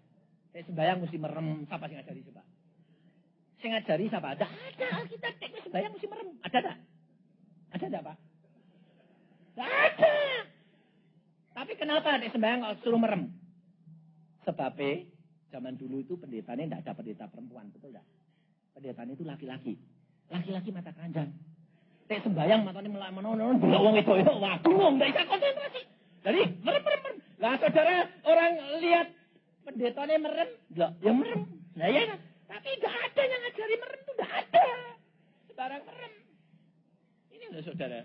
Sembayang mesti merem, siapa sing ngajari coba? Sing ngajari siapa? Ada kita sembayang mesti merem. Ada enggak? Ada enggak, Pak? Enggak ada. Tapi kenapa nek sembahyang kok suruh merem? Sebabnya Zaman dulu itu pendetanya tidak ada pendeta perempuan, betul tidak? Pendetanya itu laki-laki. Laki-laki mata keranjang. Tek sembayang matanya melak-menon, delok wong itu, wah bingung, tidak bisa konsentrasi. Jadi merem. Lah saudara, orang lihat pendetanya merem, ya merem. Nah ya kan? Tapi tidak ada yang ngajari merem itu, tidak ada. Sebarang merem. Ini loh saudara.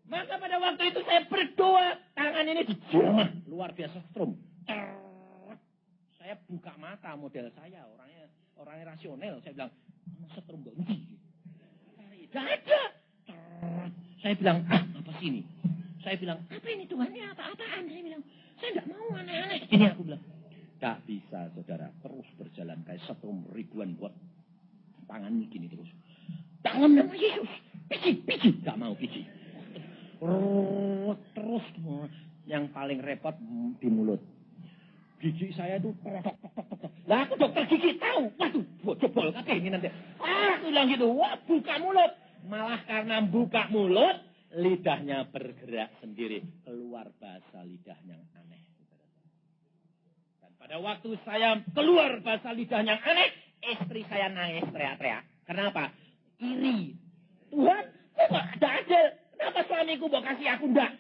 Maka pada waktu itu saya berdoa, tangan ini dijamah, luar biasa strom. Saya buka mata model saya, orangnya rasional. Saya bilang, setrum gak ngerti. Tidak ada. Saya bilang, apa sih ini? Saya bilang, apa ini Tuhan? Ini apa-apaan? Saya bilang, saya tidak mau aneh-aneh. Ini aku bilang, tak bisa saudara. Terus berjalan kayak setrum ribuan buat tangan ini gini terus. Tangan nama Yesus. Piji. Tak mau piji. Terus. Yang paling repot di mulut. Gigi saya itu tok. Lah aku dokter gigi tahu. Waduh, jebol kabeh ini nanti. Aku bilang gitu, wah buka mulut. Malah karena buka mulut, lidahnya bergerak sendiri. Keluar bahasa lidah yang aneh. Dan pada waktu saya keluar bahasa lidah yang aneh, istri saya nangis teriak-teriak. Kenapa? Iri. Tuhan, kok ada adil? Kenapa suamiku mau kasih aku enggak?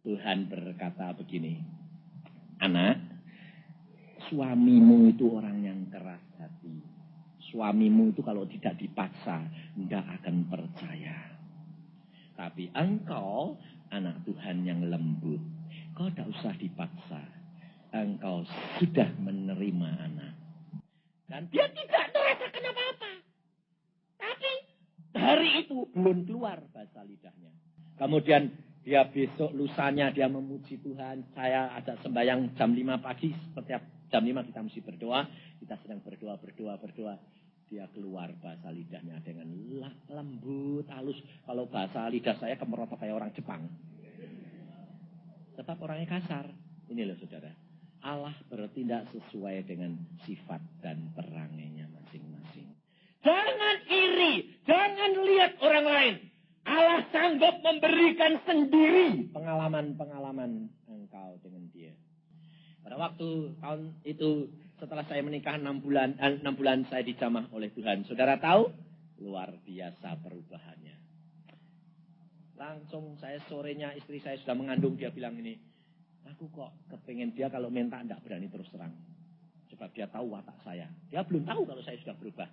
Tuhan berkata begini, anak, suamimu itu orang yang keras hati. Suamimu itu kalau tidak dipaksa, tidak akan percaya. Tapi engkau, anak Tuhan yang lembut. Kau tidak usah dipaksa. Engkau sudah menerima anak. Dan dia tidak merasakan apa-apa. Tapi hari itu belum keluar bahasa lidahnya. Kemudian dia besok lusanya dia memuji Tuhan. Saya ajak sembahyang jam 5 pagi. Setiap jam 5 kita mesti berdoa. Kita sedang berdoa. Dia keluar bahasa lidahnya dengan lembut, halus. Kalau bahasa lidah saya kemerotok kayak orang Jepang. Tetap orangnya kasar. Ini loh saudara. Allah bertindak sesuai dengan sifat dan perangainya masing-masing. Jangan iri. Jangan lihat orang lain. Allah sanggup memberikan sendiri pengalaman-pengalaman engkau dengan dia. Pada waktu tahun itu setelah saya menikah 6 bulan saya dijamah oleh Tuhan. Saudara tahu? Luar biasa perubahannya. Langsung saya sorenya istri saya sudah mengandung. Dia bilang ini, aku kok kepengen dia kalau minta tidak berani terus terang. Sebab dia tahu watak saya. Dia belum tahu kalau saya sudah berubah.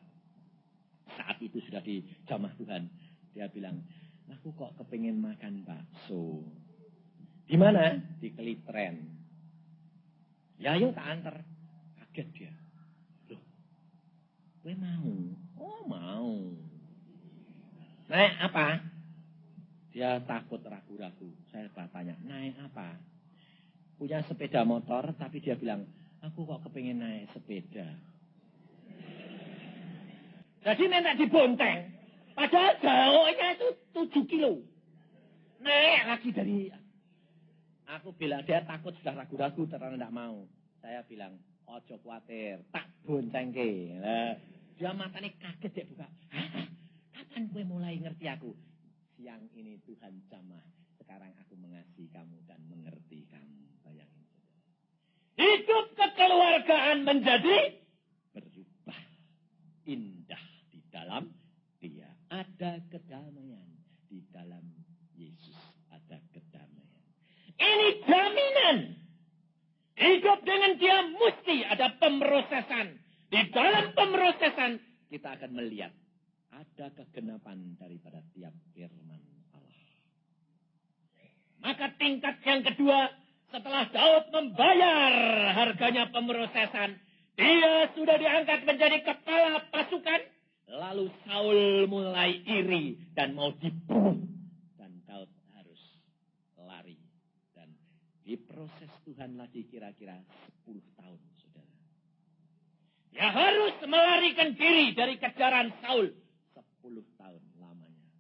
Saat itu sudah dijamah Tuhan. Dia bilang, aku kok kepengen makan bakso. Di mana? Di Kelitren. Ya yuk tak antar. Kaget dia. Loh, gue mau. Oh mau. Naik apa? Dia takut ragu-ragu. Saya tanya, naik apa? Punya sepeda motor, tapi dia bilang, aku kok kepengen naik sepeda. Jadi nenek dibonteng. Padahal jauhnya itu 7 kilo. Naik lagi dari... Aku bilang, dia takut sudah ragu-ragu, ternyata tidak mau. Saya bilang, ojo khawatir, tak bonceng ke. Dia matanya kaget, dia buka. Kapan gue mulai ngerti aku? Siang ini Tuhan jamah. Sekarang aku mengasihi kamu dan mengerti kamu. Bayangin. Hidup kekeluargaan menjadi berubah. Indah di dalam dia. Ada kedamaian. Di dalam Yesus ada kedamaian. Ini jaminan. Hidup dengan dia mesti ada pemrosesan. Di dalam pemrosesan kita akan melihat ada kegenapan daripada tiap firman Allah. Maka tingkat yang kedua, setelah Daud membayar harganya pemrosesan, dia sudah diangkat menjadi kepala pasukan. Lalu Saul mulai iri dan mau dibunuh. Dan Daud harus lari. Dan diproses Tuhan lagi kira-kira 10 tahun, saudara. Dia harus melarikan diri dari kejaran Saul. 10 tahun lamanya.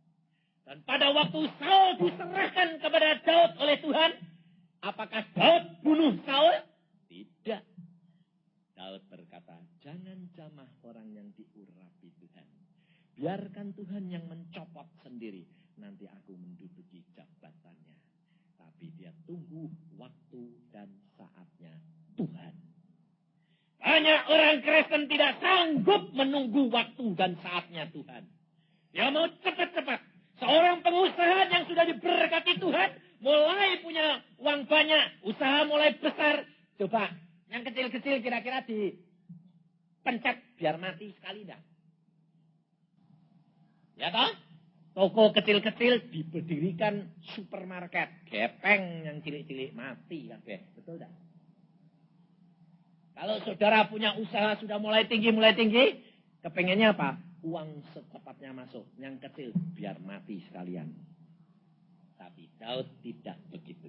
Dan pada waktu Saul diserahkan kepada Daud oleh Tuhan, apakah Daud bunuh Saul? Tidak. Daud berkata, jangan jamah orang yang diurapi Tuhan. Biarkan Tuhan yang mencopot sendiri. Nanti aku menduduki jabatannya. Tapi dia tunggu waktu dan saatnya Tuhan. banyak orang Kristen tidak sanggup menunggu waktu dan saatnya Tuhan. Dia mau cepat-cepat. Seorang pengusaha yang sudah diberkati Tuhan, mulai punya uang banyak, usaha mulai besar. Coba, yang kecil-kecil kira-kira dipencet biar mati sekali enggak? Ya toh? Toko kecil-kecil diberdirikan supermarket. Gepeng yang cilik-cilik mati kabeh. Betul enggak? Kalau saudara punya usaha sudah mulai tinggi, kepengennya apa? Uang secepatnya masuk. Yang kecil biar mati sekalian. Tapi Daud tidak begitu.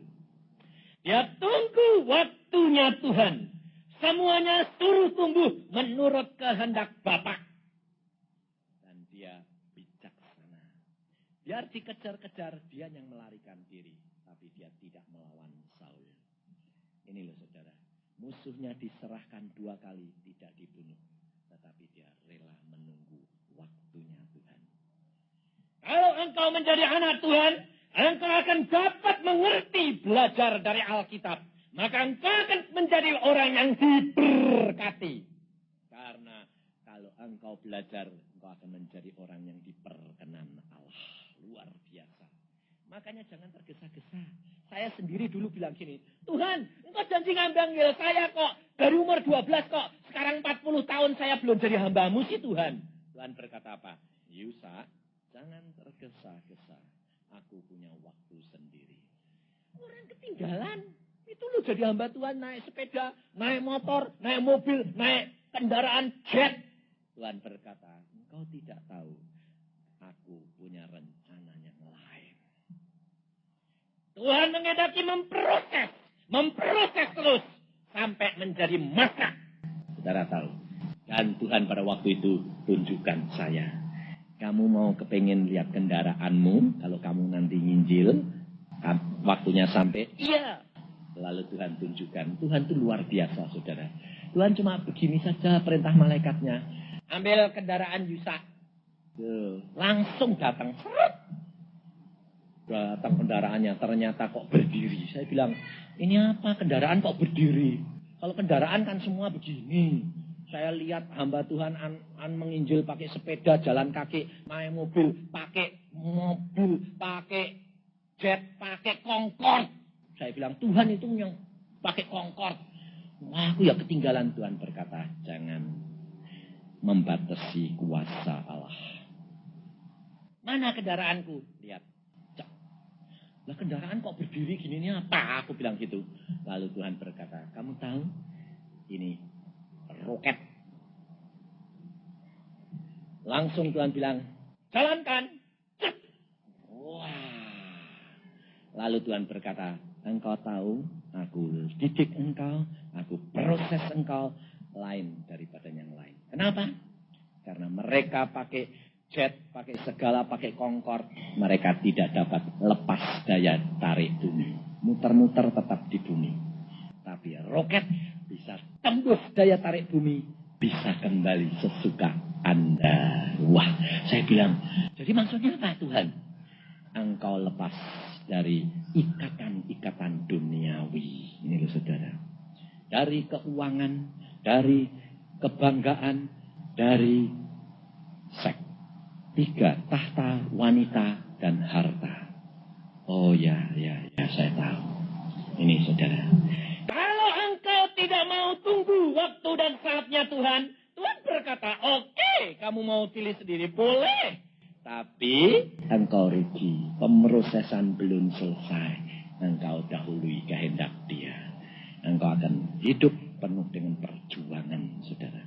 Dia tunggu waktunya Tuhan. Semuanya suruh tumbuh menurut kehendak Bapa. Dan dia bijaksana. Biar dikejar-kejar, dia yang melarikan diri. Tapi dia tidak melawan Saul. Ini loh saudara. Musuhnya diserahkan 2 kali, tidak dibunuh. Tetapi dia rela menunggu waktunya Tuhan. Kalau engkau menjadi anak Tuhan, engkau akan dapat mengerti belajar dari Alkitab. Maka engkau akan menjadi orang yang diberkati. Karena kalau engkau belajar, engkau akan menjadi orang yang diperkenan Allah. Luar biasa. Makanya jangan tergesa-gesa. Saya sendiri dulu bilang gini, Tuhan, engkau janji ngambil saya kok. Dari umur 12 kok. Sekarang 40 tahun saya belum jadi hambamu sih Tuhan. Tuhan berkata apa? Yusa, jangan tergesa-gesa. Aku punya waktu sendiri. Orang ketinggalan. Itu lu jadi hamba Tuhan, naik sepeda, naik motor, naik mobil, naik kendaraan jet. Tuhan berkata, engkau tidak tahu. Aku punya rencana yang lain. Tuhan menghendaki memproses terus. Sampai menjadi masa. Saudara tahu. Dan Tuhan pada waktu itu tunjukkan saya. Kamu mau kepengen lihat kendaraanmu. Kalau kamu nanti nginjil. Waktunya sampai. Iya. Lalu Tuhan tunjukkan. Tuhan itu luar biasa saudara. Tuhan cuma begini saja perintah malaikatnya. Ambil kendaraan Yusa. Langsung datang. Datang kendaraannya. Ternyata kok berdiri. Saya bilang. Ini apa kendaraan kok berdiri? Kalau kendaraan kan semua begini. Saya lihat hamba Tuhan an menginjil pakai sepeda, jalan kaki, naik mobil, pakai jet, pakai Concorde. Saya bilang Tuhan itu yang pakai Concorde. Wah, aku ya ketinggalan. Tuhan berkata, jangan membatasi kuasa Allah. Mana kendaraanku? Lihat. Lah kendaraan kok berdiri gini ini apa? Aku bilang gitu. Lalu Tuhan berkata, kamu tahu ini roket. Langsung Tuhan bilang, jalankan. Wah. Lalu Tuhan berkata, engkau tahu, aku didik engkau, aku proses engkau lain daripada yang lain. Kenapa? Karena mereka pakai jet, pakai segala, pakai Concorde. Mereka tidak dapat lepas daya tarik bumi. Muter-muter tetap di bumi. Tapi roket bisa tembus daya tarik bumi. Bisa kembali sesuka Anda. Wah, saya bilang, jadi maksudnya apa Tuhan? Engkau lepas dari ikatan-ikatan duniawi. Ini loh saudara. Dari keuangan, dari kebanggaan, dari seks. 3, tahta, wanita, dan harta. Oh ya, saya tahu. Ini saudara. Kalau engkau tidak mau tunggu waktu dan saatnya Tuhan, Tuhan berkata, oke, kamu mau pilih sendiri, boleh. Tapi engkau rugi, pemrosesan belum selesai. Engkau dahului kehendak Dia. Engkau akan hidup penuh dengan perjuangan, saudara.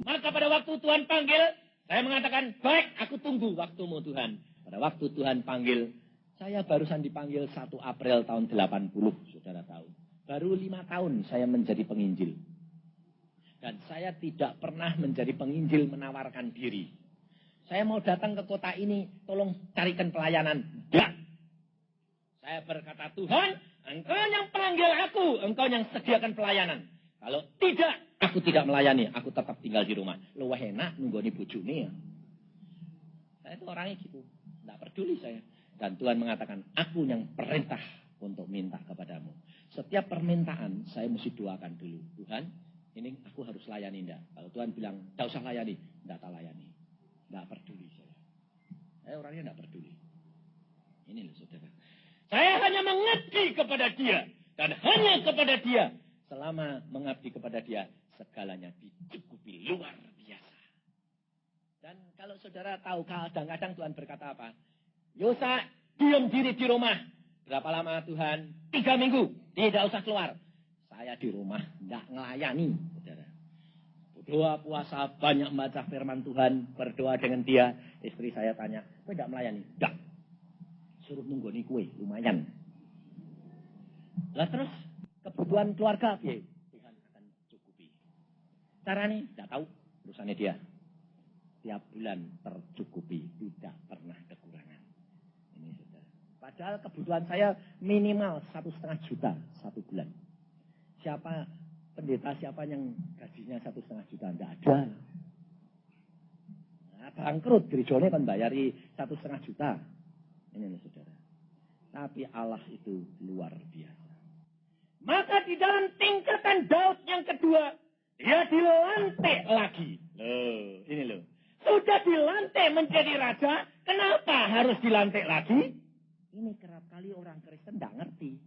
Maka pada waktu Tuhan panggil, saya mengatakan, baik, aku tunggu waktumu Tuhan. Pada waktu Tuhan panggil, saya barusan dipanggil 1 April tahun 80, saudara tahu. Baru 5 tahun saya menjadi penginjil. Dan saya tidak pernah menjadi penginjil menawarkan diri. Saya mau datang ke kota ini, tolong carikan pelayanan. Tidak. Saya berkata, Tuhan, engkau yang panggil aku, engkau yang sediakan pelayanan. Kalau tidak, aku tidak melayani, aku tetap tinggal di rumah. Lu enak nunggu di bojone ya. Saya itu orangnya gitu, tidak peduli saya. Dan Tuhan mengatakan, aku yang perintah untuk minta kepadamu. Setiap permintaan saya mesti doakan dulu. Tuhan, Ini aku harus layani enggak. Kalau Tuhan bilang, tidak usah layani, enggak tak layani. Enggak peduli saya. Saya orangnya enggak peduli. Ini loh saudara. Saya hanya mengabdi kepada dia. Dan hanya kepada dia. Selama mengabdi kepada dia, segalanya dicukupi luar biasa. Dan kalau saudara tahu, kadang-kadang Tuhan berkata apa? Yosa, diam diri di rumah. Berapa lama Tuhan? 3 minggu. Tidak usah keluar. Saya di rumah, tidak melayani, saudara. Berdoa, puasa, banyak membaca firman Tuhan, berdoa dengan dia. Istri saya tanya, kok tidak melayani? Tidak. Suruh nunggoni kue, lumayan. Lah terus, kebutuhan keluarga, ya, Tuhan akan cukupi. Caranya, tidak tahu, urusannya dia. Tiap bulan tercukupi, tidak pernah kekurangan. Ini saudara. Padahal kebutuhan saya minimal 1,5 juta 1 bulan. Siapa pendeta siapa yang gajinya 1,5 juta? Tidak ada. Nah, bangkrut gerejone kan bayari 1,5 juta. Ini nih saudara. Tapi Allah itu luar biasa. Maka di dalam tingkatan Daud yang kedua, dia dilantik lagi. Loh, ini loh. Sudah dilantik menjadi raja, kenapa harus dilantik lagi? Ini kerap kali orang Kristen tidak ngerti.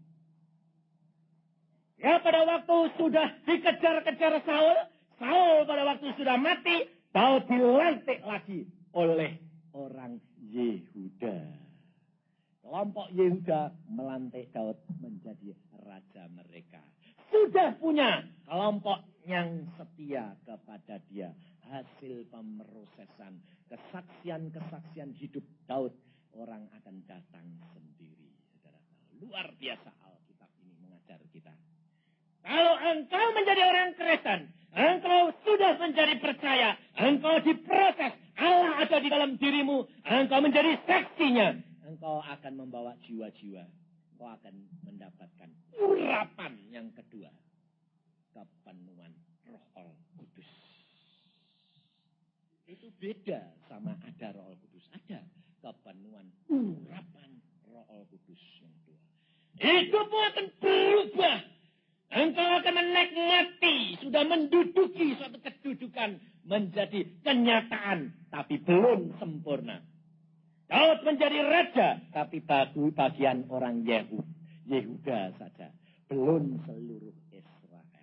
Ya pada waktu sudah dikejar-kejar Saul, Saul pada waktu sudah mati, Daud dilantik lagi oleh orang Yehuda. Kelompok Yehuda melantik Daud menjadi raja mereka. Sudah punya kelompok yang setia kepada dia. Hasil pemrosesan, kesaksian-kesaksian hidup Daud, orang akan datang sendiri. Saudara tahu, luar biasa Alkitab ini mengajar kita. Kalau engkau menjadi orang Kristen, engkau sudah menjadi percaya, engkau diproses, Allah ada di dalam dirimu, engkau menjadi saksinya, engkau akan membawa jiwa-jiwa, engkau akan mendapatkan urapan yang kedua, kepenuhan Roh Kudus. Itu beda sama ada Roh Kudus, ada kepenuhan urapan Roh Kudus yang kedua. Hidupmu akan berubah. Engkau akan menikmati, sudah menduduki suatu kedudukan menjadi kenyataan, tapi belum sempurna. Daud menjadi raja, tapi bagian orang Yehuda saja, belum seluruh Israel.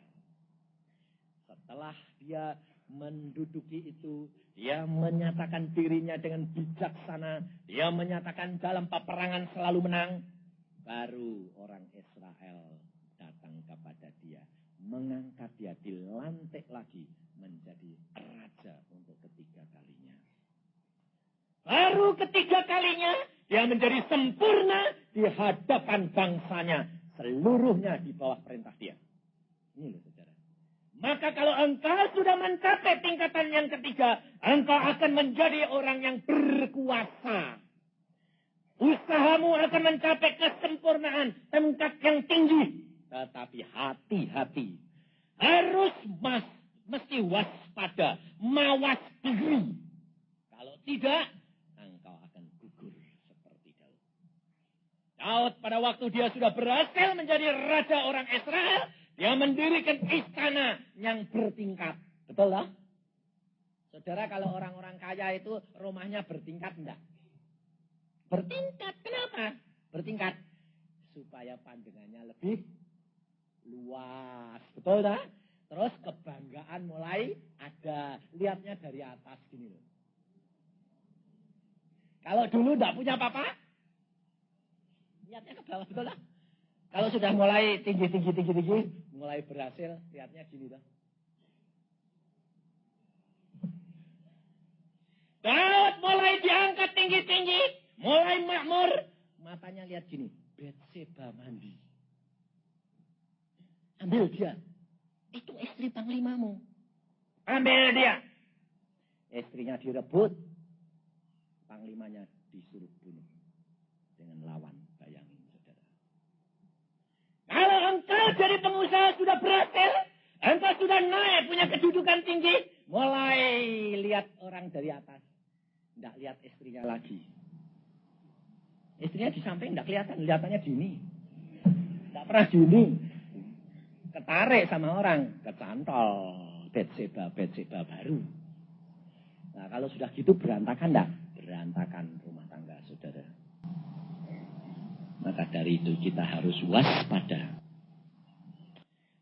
Setelah dia menduduki itu, dia menyatakan dirinya dengan bijaksana, dia menyatakan dalam peperangan selalu menang, baru orang Israel datang kepada dia, mengangkat dia, dilantik lagi menjadi raja untuk ketiga kalinya. Baru ketiga kalinya dia menjadi sempurna di hadapan bangsanya, seluruhnya di bawah perintah dia. Ini loh saudara. Maka kalau engkau sudah mencapai tingkatan yang ketiga, engkau akan menjadi orang yang berkuasa. Usahamu akan mencapai kesempurnaan, tingkat yang tinggi. Tetapi hati-hati. Harus mesti waspada, mawas diri. Kalau tidak, engkau akan gugur seperti Daud. Daud pada waktu dia sudah berhasil menjadi raja orang Israel, dia mendirikan istana yang bertingkat. Betul lah? Saudara, kalau orang-orang kaya itu rumahnya bertingkat enggak? Bertingkat. Kenapa? Bertingkat. Supaya pandangannya lebih luas. Betul tak? Terus kebanggaan mulai ada. Lihatnya dari atas gini loh. Kalau dulu enggak punya apa-apa, lihatnya ke bawah. Betul tak? Kalau sudah mulai tinggi, mulai berhasil, lihatnya gini loh. Daud mulai diangkat tinggi-tinggi, mulai makmur, matanya lihat gini, Betseba mandi. Ambil dia. Itu istri panglimamu. Ambil dia. Istrinya direbut, panglimanya disuruh bunuh dengan lawan. Bayangin saudara. Kalau engkau jadi pengusaha sudah berhasil, engkau sudah naik, punya kedudukan tinggi, mulai lihat orang dari atas. Tidak lihat istrinya lagi. Istrinya di samping tidak kelihatan, kelihatannya gini. Tidak pernah gini. ketarik sama orang, kecantol, betseba baru. Nah, kalau sudah gitu berantakan enggak? Berantakan rumah tangga, saudara. Maka dari itu kita harus waspada.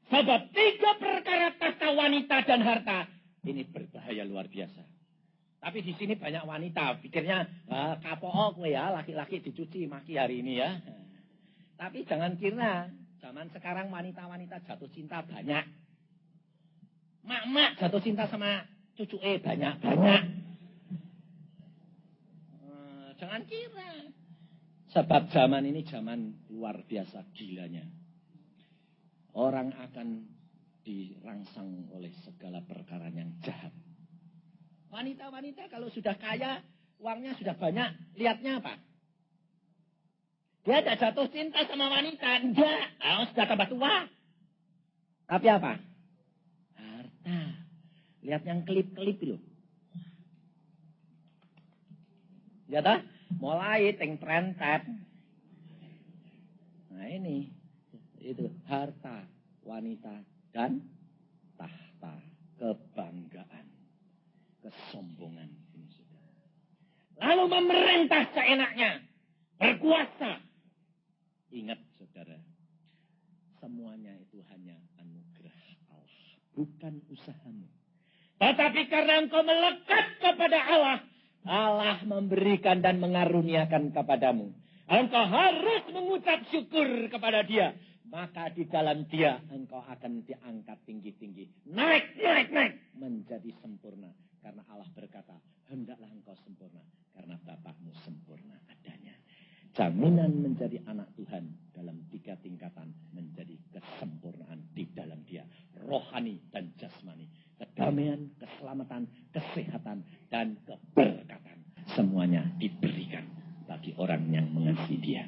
Sebab 3 perkara tahta wanita dan harta ini berbahaya luar biasa. Tapi di sini banyak wanita pikirnya kapok kowe ya, laki-laki dicuci maki hari ini ya. Tapi jangan kira zaman sekarang wanita-wanita jatuh cinta banyak. Mak-mak jatuh cinta sama cucu banyak-banyak. Jangan kira. Sebab zaman ini zaman luar biasa gilanya. Orang akan dirangsang oleh segala perkara yang jahat. Wanita-wanita kalau sudah kaya, uangnya sudah banyak, lihatnya apa? Dia tidak jatuh cinta sama wanita, enggak. Sudah tambah tua. Tapi apa? Harta. Lihat yang klip-klip loh. Ya toh? Mulai tren-tren. Nah ini. Itu harta, wanita, dan tahta. Kebanggaan. Kesombongan. Ini sudah. Lalu memerintah seenaknya. Berkuasa. Ingat saudara. Semuanya itu hanya anugerah Allah. Bukan usahamu. Tetapi karena engkau melekat kepada Allah. Allah memberikan dan mengaruniakan kepadamu. Engkau harus mengucap syukur kepada dia. Maka di dalam dia engkau akan diangkat tinggi-tinggi. Naik. Menjadi sempurna. Karena Allah berkata, hendaklah engkau sempurna. Karena Bapakmu sempurna adanya. Jaminan menjadi anak Tuhan dalam 3 tingkatan. Menjadi kesempurnaan di dalam dia. Rohani dan jasmani. Kedamaian, keselamatan, kesehatan, dan keberkatan. Semuanya diberikan bagi orang yang mengasihi dia.